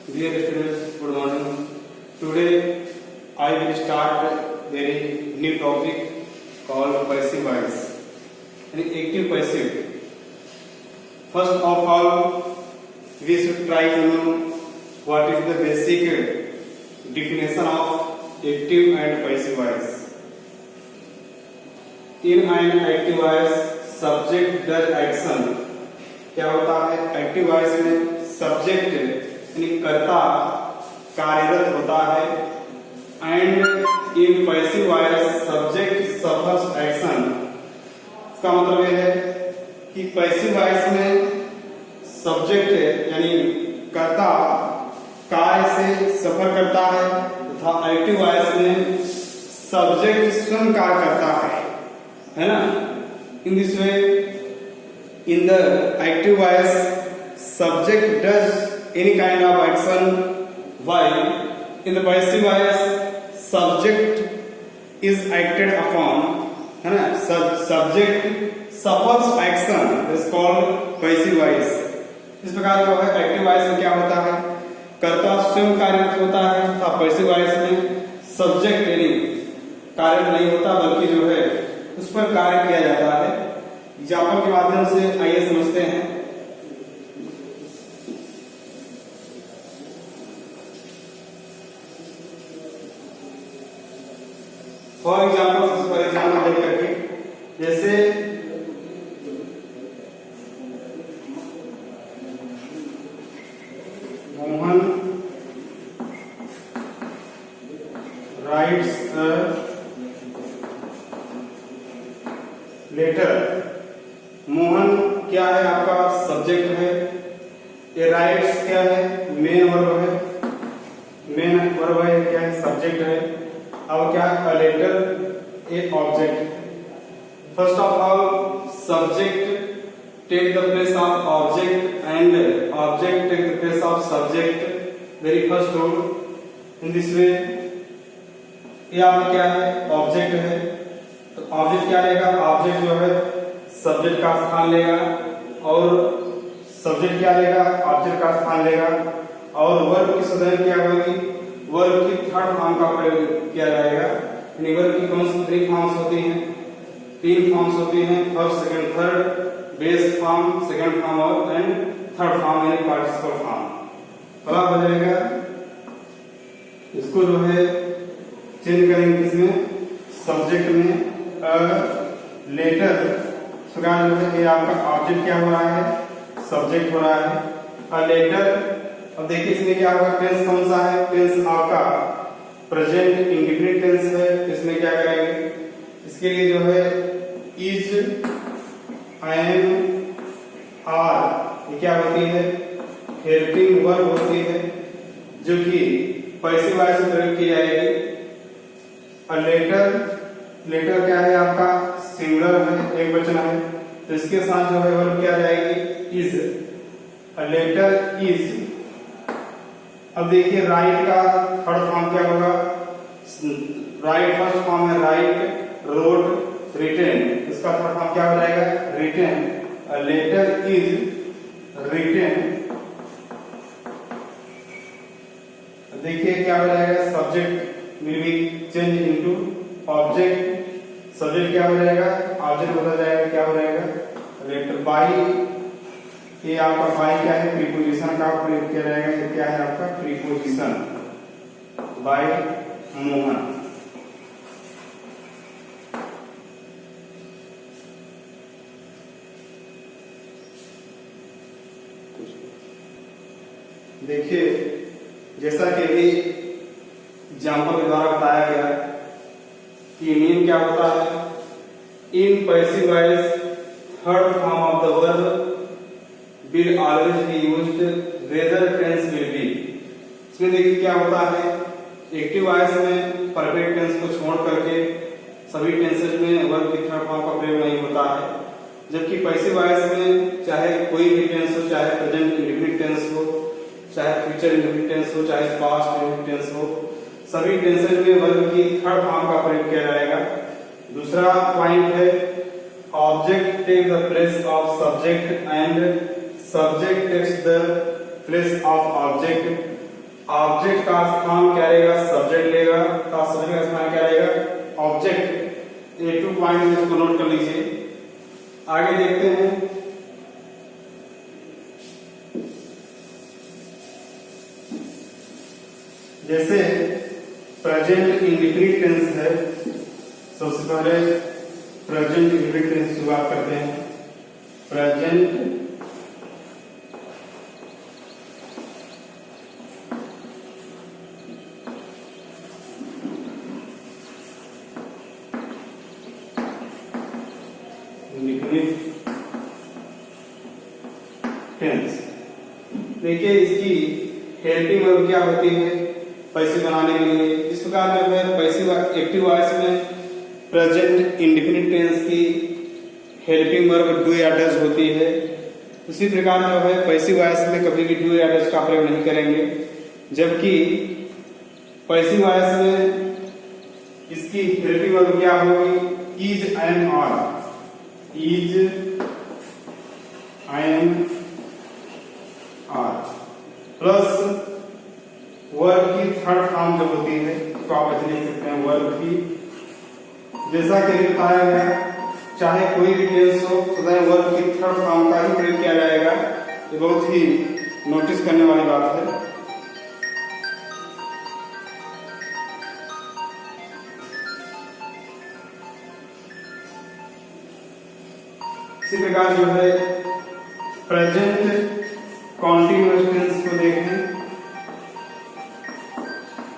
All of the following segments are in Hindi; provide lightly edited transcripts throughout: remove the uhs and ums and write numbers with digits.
Dear students, good morning. Today I will start very new topic called passive voice and active passive. First of all, we should try to know what is the basic definition of active and passive voice. In an active voice, subject does action. क्या होता है एक्टिव वॉइस में सब्जेक्ट यानी कर्ता कार्यरत होता है and in passive voice subject suffers action. इसका मतलब यह है कि पैसिव वॉइस में सब्जेक्ट यानी कर्ता कार्य से सफर करता है तथा एक्टिव वॉइस में सब्जेक्ट स्वयं कार्य करता है ना। इन this way in the active voice subject does any kind of action while in the passive voice subject is acted upon है ना। subject suffers action is called passive voice। इस प्रकार जो है एक्टिव वॉइस में क्या होता है कर्ता स्वयं कार्यरत होता है तथा पैसिव वॉइस में सब्जेक्ट यानी कार्यरत नहीं होता बल्कि जो है उस पर कार्य किया जाता है। एग्जाम्पल के माध्यम से आइए समझते हैं। फॉर एग्जाम्पल फॉर एग्जाम्पल देख करके जैसे Mohan writes a letter. Mohan क्या है आपका सब्जेक्ट है, ये राइट्स क्या है मेन वर्ब है, मेन वर्ब है क्या है सब्जेक्ट है। अब क्या है लेटर एक object. First of all subject take the place of object and object take the place of subject. Very first rule in this way ये आपका क्या है ऑब्जेक्ट है तो ऑब्जेक्ट क्या लेगा ऑब्जेक्ट जो है सब्जेक्ट का स्थान लेगा और सब्जेक्ट क्या लेगा ऑब्जेक्ट का स्थान लेगा और वर्ब की सदैव क्या होगी वर्ब की थर्ड फॉर्म का प्रयोग किया जाएगा। यानी वर्ब की कौन सी थ्री फॉर्म्स होती हैं तीन फॉर्म्स होती हैं first second third base form second form और एंड थर्ड फॉर्म यानी पार्टिसिपल फॉर्म। पता हो जाएगा इसको जो है चेंज करेंगे किसमें सब्जेक्ट में लेटर जो है ये आपका ऑब्जेक्ट क्या हो रहा है सब्जेक्ट हो रहा है अ लेटर। अब देखिए इसमें क्या होगा टेंस कौन सा है टेंस आपका प्रेजेंट इंडेफिनिट टेंस है। इसमें क्या करेंगे इसके लिए जो है इज एम आर ये क्या होती है हेल्पिंग वर्ब होती है जो कि पैसिव वॉइस में प्रयोग की जाएगी। अ लेटर क्या है आपका सिंगुलर है एक वचन है तो इसके साथ जो है वर्ब क्या जाएगी इज अ लेटर इज। अब देखिए राइट का थर्ड फॉर्म क्या होगा राइट फर्स्ट फॉर्म है राइट रोट रिटेन इसका थर्ड फॉर्म क्या हो जाएगा written. A letter is written. देखिए क्या हो जाएगा subject will be change into object. Subject क्या हो जाएगा ऑब्जेक्ट बदल जाएगा क्या हो जाएगा लेटर बाई। ये आपका बाई क्या है प्रीपोजिशन का प्रयोग किया जाएगा तो क्या है आपका प्रीपोजिशन बाय मोहन। देखिए जैसा कि अभी एग्जाम्पल के द्वारा बताया गया कि मीन क्या होता है in passive voice third form of the verb will always be used whether tense will be. इसमें देखिए क्या होता है एक्टिव वॉइस में परफेक्ट टेंस को छोड़ करके सभी टेंसेज में वर्ब की थर्ड फॉर्म का प्रयोग नहीं होता है जबकि पैसिव वॉइस में चाहे कोई भी टेंस हो चाहे प्रेजेंट इंडेफिनिट टेंस हो चाहे फ्यूचर इंडेफिनिट टेंस हो चाहे पास्ट इंडेफिनिट टेंस हो सभी टेंसेज में वर्ब की थर्ड फॉर्म का प्रयोग किया जाएगा। दूसरा पॉइंट है object take the place of subject and subject takes the place of object. Object का स्थान क्या रहेगा, सब्जेक्ट लेगा, का सब्जेक्ट का स्थान क्या रहेगा, ऑब्जेक्ट। ये 2 पॉइंट इसको नोट कर लीजिए। आगे देखते हैं। जैसे प्रेजेंट इंडिफिनिट टेंस है, सबसे पहले प्रेजेंट इंडिफिनिट टेंस की बात करते हैं। Present tense. देखिए इसकी हेल्पिंग वर्ब क्या होती है पैसिव बनाने के लिए। इस प्रकार जो है पैसिव एक्टिव वॉइस में प्रेजेंट इंडेफिनिट टेंस की हेल्पिंग वर्ब डू या डज होती है। उसी प्रकार जो है पैसिव वॉइस में कभी भी डू या डज का प्रयोग नहीं करेंगे, जबकि पैसिव वॉइस में इसकी हेल्पिंग वर्ब क्या होगी, is and are. Is and are plus verb की थर्ड फॉर्म जो होती है तो आप ऐसे लिख सकते हैं वर्ब की। जैसा कि बताया गया, चाहे कोई भी टेंस हो सदैव वर्ब की थर्ड फॉर्म का ही प्रयोग किया जाएगा। ये बहुत ही नोटिस करने वाली बात है। इसी प्रकार जो है प्रेजेंट कॉन्टिन्यूअस टेंस को देखें।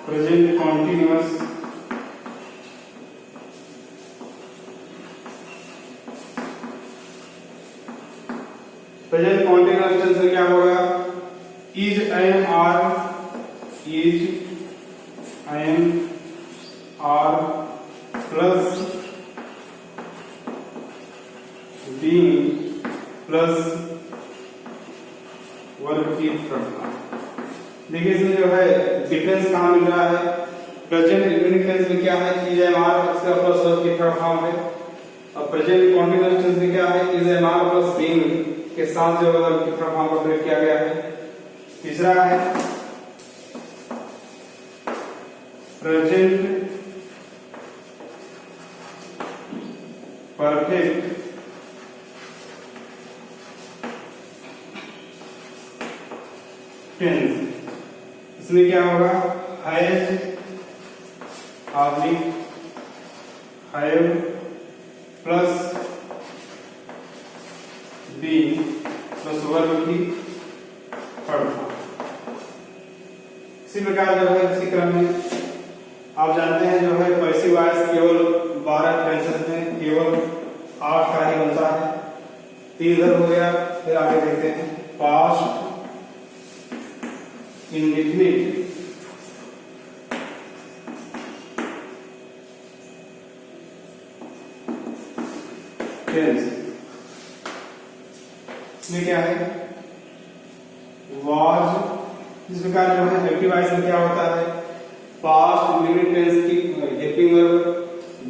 प्रेजेंट कॉन्टिन्यूअस टेंस में क्या होगा, is am are. Is am are plus being plus verb की थर्ड फॉर्म। देखिए इसमें जो है डिफरेंस कहाँ मिल रहा है। प्रेजेंट इंडेफिनिट टेंस में क्या है, इज एम आर इसका प्लस वर्ब की थर्ड फॉर्म है। और प्रेजेंट कॉन्टिन्यूअस टेंस में क्या है, is am are plus being के साथ जो वर्ब की थर्ड फॉर्म का प्रयोग किया गया है। तीसरा है प्रेजेंट परफेक्ट टेंस। इसमें क्या होगा, has oblique have plus being plus verb की थर्ड फॉर्म। इसी प्रकार जो है इसी क्रम में आप जानते हैं जो है पैसिव वॉइस केवल 12 टेंसेस में केवल 8 का ही बनता है। 3 इधर हो गया, फिर आगे देखते हैं पास्ट इंडेफिनिट टेंस। इसमें क्या है, वाज। इस प्रकार जो है एक्टिव वॉइस में क्या होता है, पास्ट इंडेफिनिट टेंस की हेल्पिंग वर्ब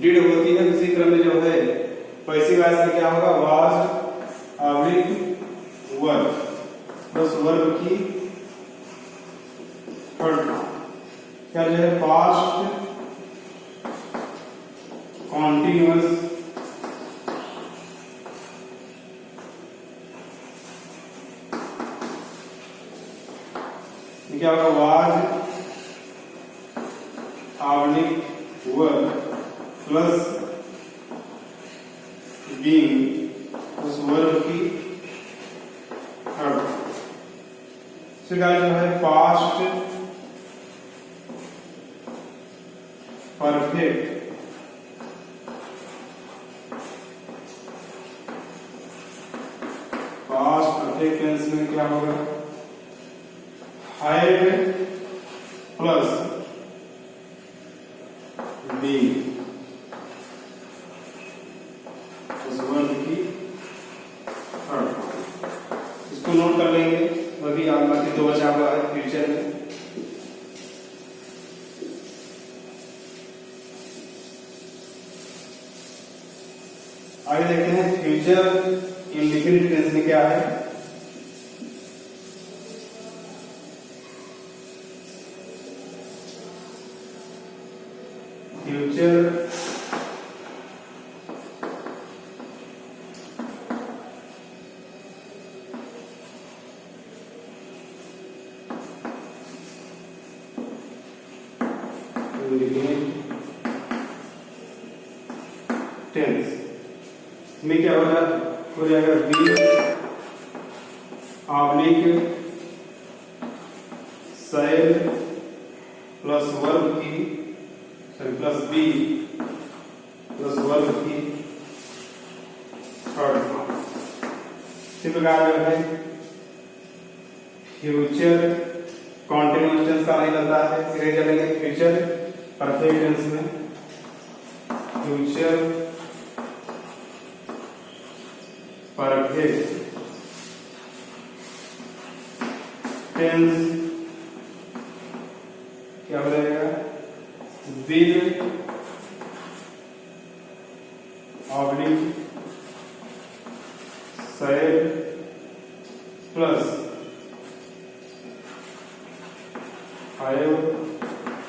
डिड होती है। उसी क्रम में जो है पैसिव वॉइस में क्या होगा, was oblique verb plus verb की थर्ड फॉर्म। क्या जो है पास्ट कॉन्टिन्यूअस क्या होगा, was oblique verb plus being उस वर्ब की थर्ड। जो है past perfect past perfect tense में क्या होगा, हैड प्लस बीइंग उस वर्ब की थर्ड। इसको नोट कर लेंगे, वही आप बाकी 2 बचा हुआ है फ्यूचर में। आगे देखते हैं फ्यूचर इंडेफिनिट टेंस में क्या है। फ्यूचर टेंस में क्या हो जाएगा be oblique shall plus verb की प्लस बी प्लस वर्ब की थर्ड फॉर्म। इसी प्रकार जो है फ्यूचर कॉन्टिन्यूअस टेंस का नहीं बनता है, फिर चलेंगे फ्यूचर परफेक्ट टेंस में। फ्यूचर परफेक्ट टेंस क्या हो जाएगा will oblique shall plus have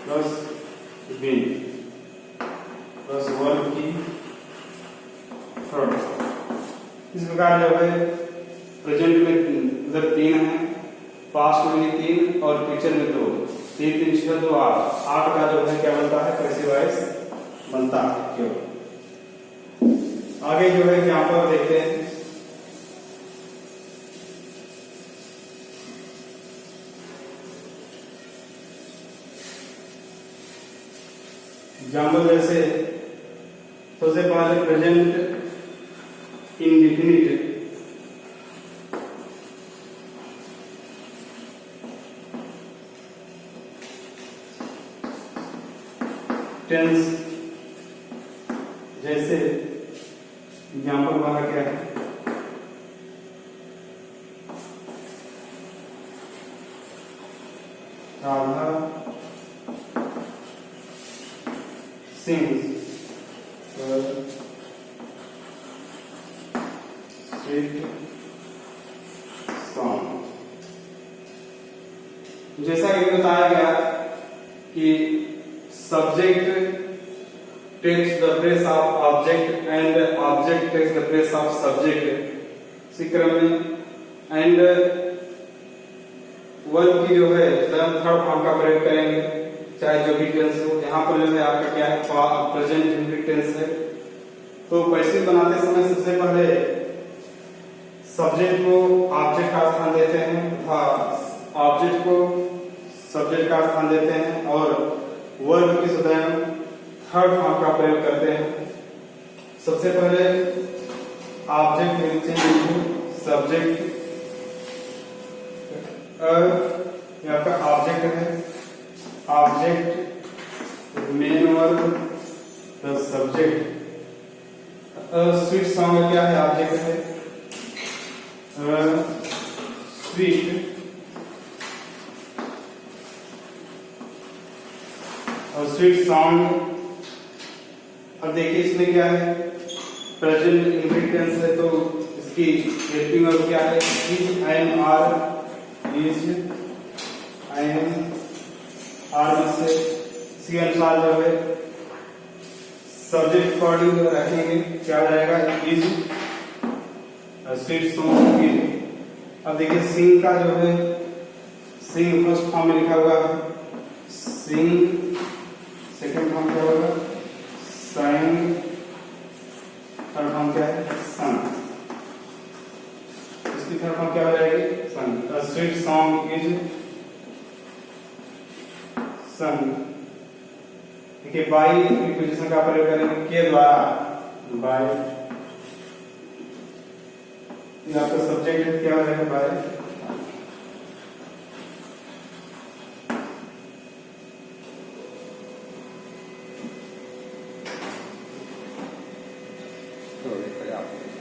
plus been plus verb की थर्ड। इस प्रकार जो है प्रेजेंट में उधर 3 है, पास्ट में 3 और फ्यूचर में 2, 3 3 6 2 8 का जो है क्या बनता है पैसिव वॉइस बनता है। क्यों आगे जो है यहाँ पर देखते हैं एग्जाम्पल जैसे सबसे पहले प्रेजेंट इंडिफिनिट टेंस जैसे एग्जाम्पल वहां क्या है राधा sings sweet song। जैसा कि बताया गया कि subject takes the place of object and object takes the place of subject इसी क्रम में एंड वर्ब की जो है थर्ड फॉर्म का प्रयोग करेंगे चाहे जो भी टेंस हो। यहाँ पर जो है आपका क्या है प्रेजेंट इंडिफिनिट टेंस है। तो पैसिव बनाते समय सबसे पहले सब्जेक्ट को ऑब्जेक्ट का स्थान देते हैं तथा ऑब्जेक्ट को सब्जेक्ट का स्थान देते हैं और वर्ब की सदैव थर्ड फॉर्म का प्रयोग करते हैं। सबसे पहले object will change into subject. यहाँ का ऑब्जेक्ट है object main verb plus subject. Sweet song में क्या है ऑब्जेक्ट है स्वीट और स्वीट सॉन्ग। अब देखिए इसमें क्या है प्रेजेंट इंडिफिनिट टेंस है तो इसकी हेल्पिंग वर्ब क्या है इज आई एम आर से इसी अनुसार जो है सब्जेक्ट अकॉर्डिंग रखेंगे क्या हो जाएगा इज स्वीट सॉन्ग इज। अब देखिए सिंग का जो है सिंग फर्स्ट फॉर्म में लिखा हुआ है सिंग, सेकंड फॉर्म क्या होगा sang, थर्ड फॉर्म क्या है सन। इसकी थर्ड फॉर्म क्या हो जाएगी सन। A sweet song is sung। देखिए बाई प्रीपोजिशन का प्रयोग करेंगे के द्वारा बाय। आपका सब्जेक्ट क्या हो जाएगा बाय